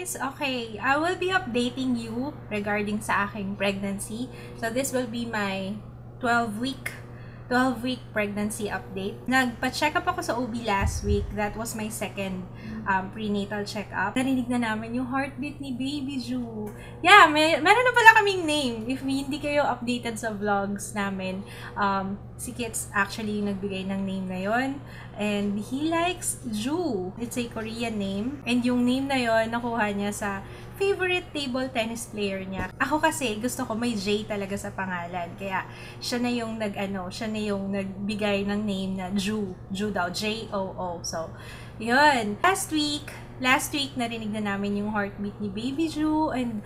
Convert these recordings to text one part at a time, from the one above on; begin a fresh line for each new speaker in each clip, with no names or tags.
guys! Okay, I will be updating you regarding sa aking pregnancy. So this will be my 12-week pregnancy update. Nagpa-check up ako sa OB last week. That was my second prenatal check-up. Narinig na namin yung heartbeat ni Baby Ju. Yeah, meron na pala kaming name. If hindi kayo updated sa vlogs namin, si Kits actually yung nagbigay ng name na yon. And he likes Ju. It's a Korean name. And yung name na yon nakuha niya sa favorite table tennis player niya. Ako kasi gusto ko may J talaga sa pangalan. Kaya siya na yung nagbigay ng name na Ju. Ju daw, J-O-O. So, yun. Last week narinig na namin yung heartbeat ni Baby Ju, and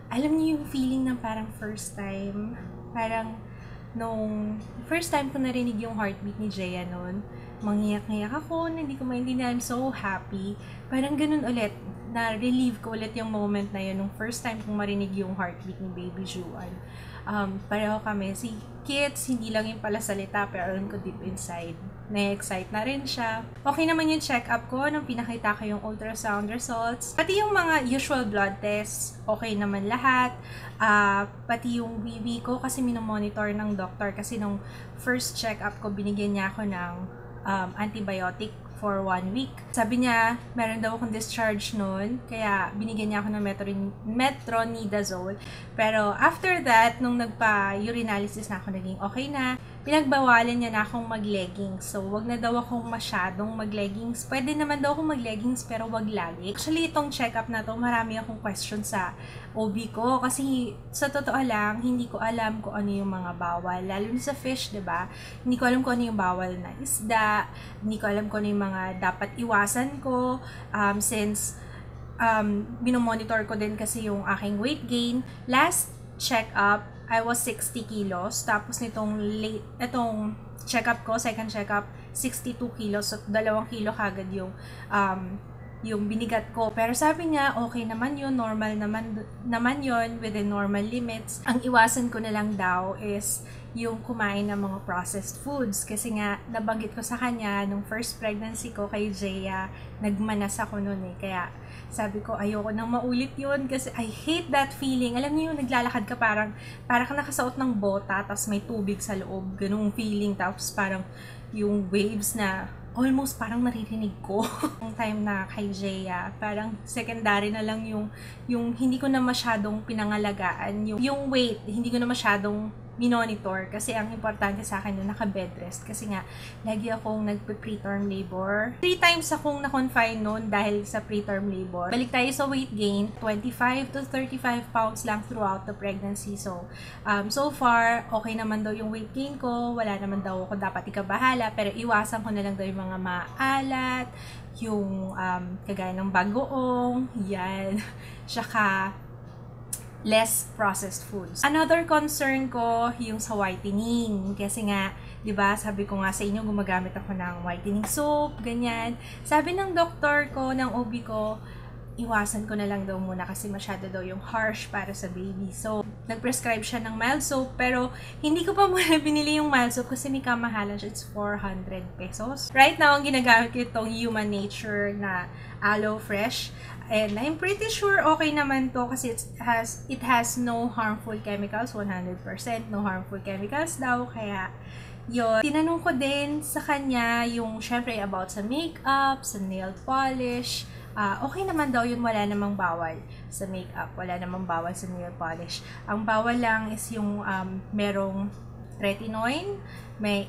alam niyo yung feeling ng parang first time. Parang nung first time ko narinig yung heartbeat ni Jaya noon, manghiyak-ngiyak ako, hindi ko maintindihan. I'm so happy. Parang ganun ulit. Na-relieve ko ulit yung moment na yun nung first time kong marinig yung heartbeat ni Baby Juan. Pareho kami. Si Kits, hindi lang yung pala salita, pero alam ko deep inside. Na-excite na rin siya. Okay naman yung check-up ko nung pinakita ko yung ultrasound results. Pati yung mga usual blood tests, okay naman lahat. Pati yung BB ko, kasi minomonitor ng doctor. Kasi nung first check-up ko, binigyan niya ako ng antibiotic for 1 week. Sabi niya, meron daw akong discharge noon, kaya binigyan niya ako ng metronidazole. Pero after that, nung nagpa-urinalysis na ako, naging okay na. Pinagbawalan niya na akong mag-leggings. So, wag na daw akong masyadong mag-leggings. Pwede naman daw akong mag-leggings, pero wag lagi. Actually, itong check-up na to, marami akong question sa OB ko. Kasi, sa totoo lang, hindi ko alam kung ano yung mga bawal. Lalo na sa fish, diba? Hindi ko alam kung ano yung bawal na isda. Hindi ko alam kung ano yung mga dapat iwasan ko. Since, binomonitor ko din kasi yung aking weight gain. Last check-up, I was 60 kilos. Tapos itong check-up ko, second check-up, 62 kilos. So, 2 kilo kagad yung binigat ko. Pero sabi niya, okay naman yun, normal naman yun, within normal limits. Ang iwasan ko na lang daw is yung kumain ng mga processed foods. Kasi nga, nabanggit ko sa kanya, nung first pregnancy ko kay Jaya, nagmanas ako nun eh. Kaya, sabi ko, ayoko nang maulit yun kasi I hate that feeling. Alam niyo yung naglalakad ka parang kang nakasuot ng bota tapos may tubig sa loob. Ganung feeling. Tapos parang yung waves na almost parang naririnig ko. Yung time na kay Jaya, parang secondary na lang yung hindi ko na masyadong pinangalagaan. Yung weight, hindi ko na masyadong minonitor kasi ang importante sa akin na naka-bed rest kasi nga lagi akong nagpe-preterm labor. 3 times akong na-confine noon dahil sa preterm labor. Balik tayo sa weight gain, 25 to 35 pounds lang throughout the pregnancy. So far, okay naman daw yung weight gain ko. Wala naman daw ako dapat ikabahala, pero iwasan ko na lang daw yung mga maalat, yung kagaya ng bagoong, yan. Tsaka less processed foods. Another concern ko yung sa whitening. Kasi nga, 'di ba, sabi ko nga sa inyo, gumagamit ako ng whitening soap, ganyan. Sabi ng doktor ko, ng OB ko, iwasan ko na lang daw muna kasi masyado daw yung harsh para sa baby. So, nag-prescribe siya ng mild soap, pero hindi ko pa muna binili yung mild soap kasi may kamahalan siya. It's 400 pesos. Right now, ang ginagamit ko itong Human Nature na Aloe Fresh. And I'm pretty sure okay naman to kasi it has no harmful chemicals, 100% no harmful chemicals daw. Kaya, yun. Tinanong ko din sa kanya yung, syempre, about sa makeup, sa nail polish. Okay naman daw yun, wala namang bawal sa makeup, wala namang bawal sa nail polish. Ang bawal lang is yung merong retinoid, may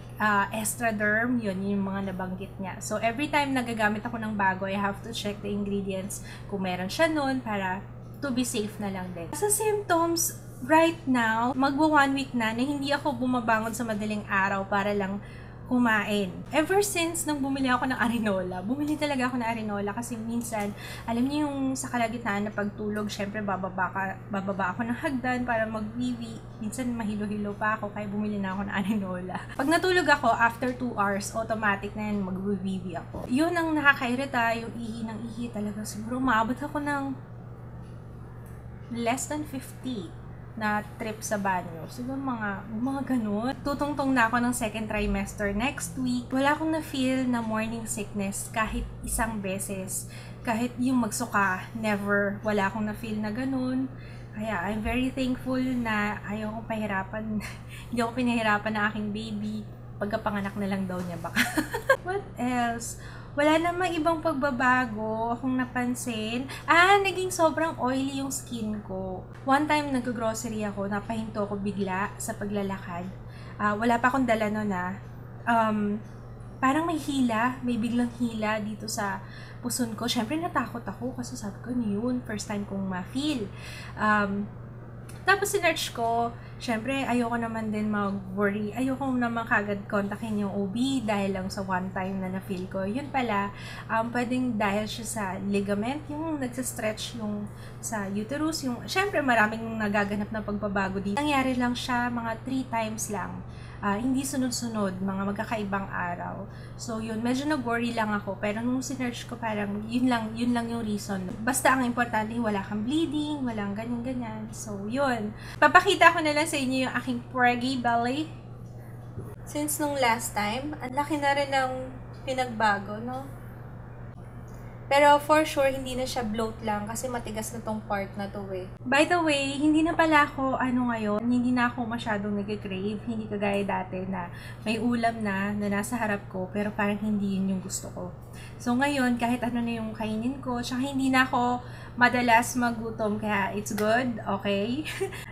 Estroderm, yun yung mga nabanggit niya. So, every time nagagamit ako ng bago, I have to check the ingredients kung meron siya nun para to be safe na lang din. Sa symptoms, right now, magwa 1 week na hindi ako bumabangon sa madaling araw para lang kumain. Ever since nung bumili ako ng Arinola, bumili talaga ako ng Arinola kasi minsan, alam niyo yung sa kalagitnaan na pagtulog, syempre bababa ako ng hagdan para mag-wiwi. Minsan mahilo-hilo pa ako kaya bumili na ako ng Arinola. Pag natulog ako, after 2 hours, automatic na yan, mag-wiwi ako. Yun ang nakakairita, yung ihi ng ihi talaga. Siguro maabot ako ng less than 50. na trip sa banyo. Siguro mga ganun. Tutungtong na ako ng second trimester next week. Wala akong na-feel na morning sickness kahit isang beses. Kahit yung magsuka, never. Wala akong na-feel na ganun. Kaya I'm very thankful na ayaw kong pahirapan. Hindi ako pinahirapan na aking baby. Pagkapanganak na lang daw niya baka. What else? Wala namang ibang pagbabago akong napansin. Naging sobrang oily yung skin ko. One time nag-grocery ako, napahinto ako bigla sa paglalakad. Wala pa akong dala nun parang may biglang hila dito sa puson ko. Syempre natakot ako kasi sabi ko, yun, first time kong ma-feel. Tapos sinearch ko, syempre ayoko naman din mag-worry. Ayoko naman kagad kontakin yung OB dahil lang sa one time na na-feel ko. Yun pala, pwedeng dahil siya sa ligament, yung nagsistretch yung sa uterus. Syempre maraming nagaganap na pagbabago dito. Nangyari lang siya mga 3 times lang. Hindi sunod-sunod, mga magkakaibang araw. So yun, medyo nag-worry lang ako. Pero nung sinearch ko, parang yun lang yung reason. Basta ang importante, wala kang bleeding, walang ganyan-ganyan. So yun. Papakita ko na lang sa inyo yung aking preggy belly. Since nung last time, ang laki na rin ng pinagbago, no? Pero for sure, hindi na siya bloat lang kasi matigas na tong part na to eh. By the way, hindi na pala ako ngayon, hindi na ako masyadong nag-crave. Hindi kagaya dati na may ulam na nasa harap ko pero parang hindi yun yung gusto ko. So ngayon, kahit ano na yung kainin ko, tsaka hindi na ako madalas magutom kaya it's good, okay?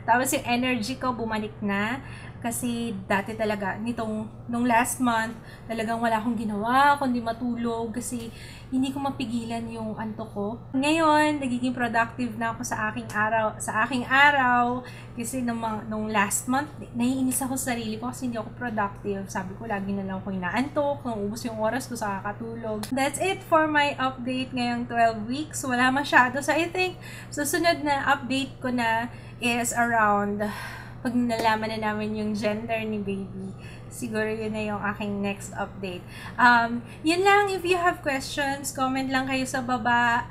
Tapos yung energy ko bumalik na. Kasi dati talaga, nung last month, talagang wala akong ginawa, kundi matulog kasi hindi ko mapigilan yung antok ko. Ngayon, nagiging productive na ako sa aking araw kasi nung last month, naiinis ako sa sarili ko kasi hindi ako productive. Sabi ko, lagi na lang ako inaantok, ubos yung oras ko sa kakatulog. That's it for my update ngayong 12 weeks. Wala masyado. So I think, susunod na update ko na is around pag nalaman na namin yung gender ni baby. Siguro yun na yung aking next update. Yun lang. If you have questions, comment lang kayo sa baba.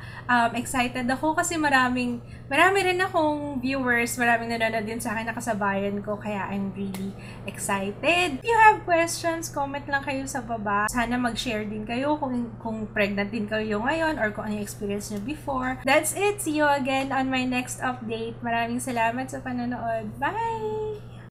Excited ako kasi marami rin akong viewers. Maraming nanonood din sa akin, nakasabayan ko. Kaya I'm really excited. If you have questions, comment lang kayo sa baba. Sana mag-share din kayo kung pregnant din kayo ngayon or kung ano yung experience nyo before. That's it. See you again on my next update. Maraming salamat sa panonood. Bye!